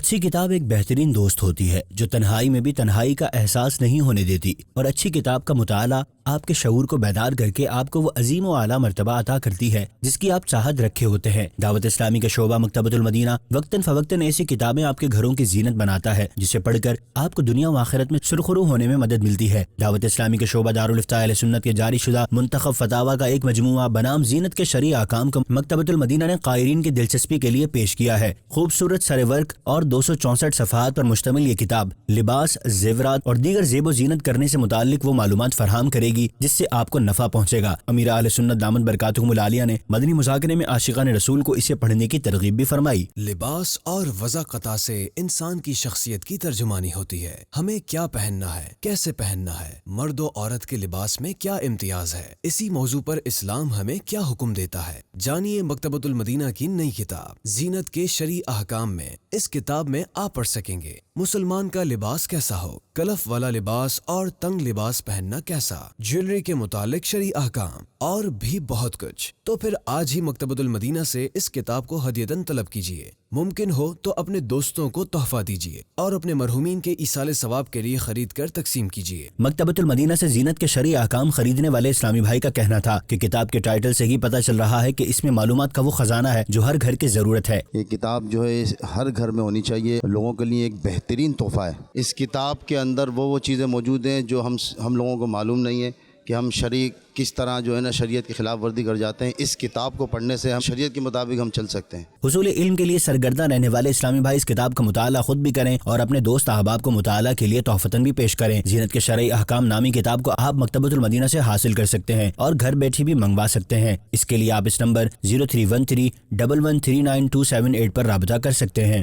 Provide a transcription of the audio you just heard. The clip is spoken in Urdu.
اچھی کتاب ایک بہترین دوست ہوتی ہے جو تنہائی میں بھی تنہائی کا احساس نہیں ہونے دیتی، اور اچھی کتاب کا مطالعہ آپ کے شعور کو بیدار کر کے آپ کو وہ عظیم و اعلیٰ مرتبہ عطا کرتی ہے جس کی آپ چاہت رکھے ہوتے ہیں۔ دعوت اسلامی کا شعبہ مکتبۃ المدینہ وقتاً فوقتاً ایسی کتابیں آپ کے گھروں کی زینت بناتا ہے جسے پڑھ کر آپ کو دنیا و آخرت میں سرخرو ہونے میں مدد ملتی ہے۔ دعوت اسلامی کا شعبہ دارالافتاء اہل سنت کے جاری شدہ منتخب فتاوی کا ایک مجموعہ بنام زینت کے شرعی احکام کو مکتبۃ المدینہ نے قائرین کی دلچسپی کے لیے پیش کیا ہے۔ خوبصورت سر ورک اور 264 صفحات پر مشتمل یہ کتاب لباس، زیورات اور دیگر زیب و زینت کرنے سے متعلق وہ معلومات فراہم کرے گی جس سے آپ کو نفع پہنچے گا۔ امیر اہل سنت دامت برکاتہم العالیہ نے مدنی مذاکرے میں عاشقان رسول کو اسے پڑھنے کی ترغیب بھی فرمائی۔ لباس اور وضاقتہ سے انسان کی شخصیت کی ترجمانی ہوتی ہے۔ ہمیں کیا پہننا ہے، کیسے پہننا ہے، مرد و عورت کے لباس میں کیا امتیاز ہے، اسی موضوع پر اسلام ہمیں کیا حکم دیتا ہے۔ جانیے مکتبۃ المدینہ کی نئی کتاب زینت کے شرعی احکام میں۔ اس کتاب میں آپ پڑھ سکیں گے مسلمان کا لباس کیسا ہو، کلف والا لباس اور تنگ لباس پہننا کیسا، جیولری کے متعلق شرعی احکام اور بھی بہت کچھ۔ تو پھر آج ہی مکتبۃ المدینہ سے اس کتاب کو ہدیۃً طلب کیجیے، ممکن ہو تو اپنے دوستوں کو تحفہ دیجیے اور اپنے مرحومین کے ایصال ثواب کے لیے خرید کر تقسیم کیجیے۔ مکتبۃ المدینہ سے زینت کے شرعی احکام خریدنے والے اسلامی بھائی کا کہنا تھا کہ کتاب کے ٹائٹل سے ہی پتہ چل رہا ہے کہ اس میں معلومات کا وہ خزانہ ہے جو ہر گھر کی ضرورت ہے۔ یہ کتاب جو ہے ہر گھر میں ہونی چاہیے، لوگوں کے لیے ایک بہترین تحفہ ہے۔ اس کتاب کے اندر وہ چیزیں موجود ہیں جو ہم لوگوں کو معلوم نہیں ہے کہ ہم کس طرح جو ہے نا شریعت کی خلاف ورزی کر جاتے ہیں۔ اس کتاب کو پڑھنے سے ہم شریعت کے مطابق ہم چل سکتے ہیں۔ حصول علم کے لیے سرگرداں رہنے والے اسلامی بھائی اس کتاب کا مطالعہ خود بھی کریں اور اپنے دوست احباب کو مطالعہ کے لیے تحفتاً بھی پیش کریں۔ زینت کے شرعی احکام نامی کتاب کو آپ مکتبۃ المدینہ سے حاصل کر سکتے ہیں اور گھر بیٹھے بھی منگوا سکتے ہیں۔ اس کے لیے آپ اس نمبر 0313 1139 278 پر رابطہ کر سکتے ہیں۔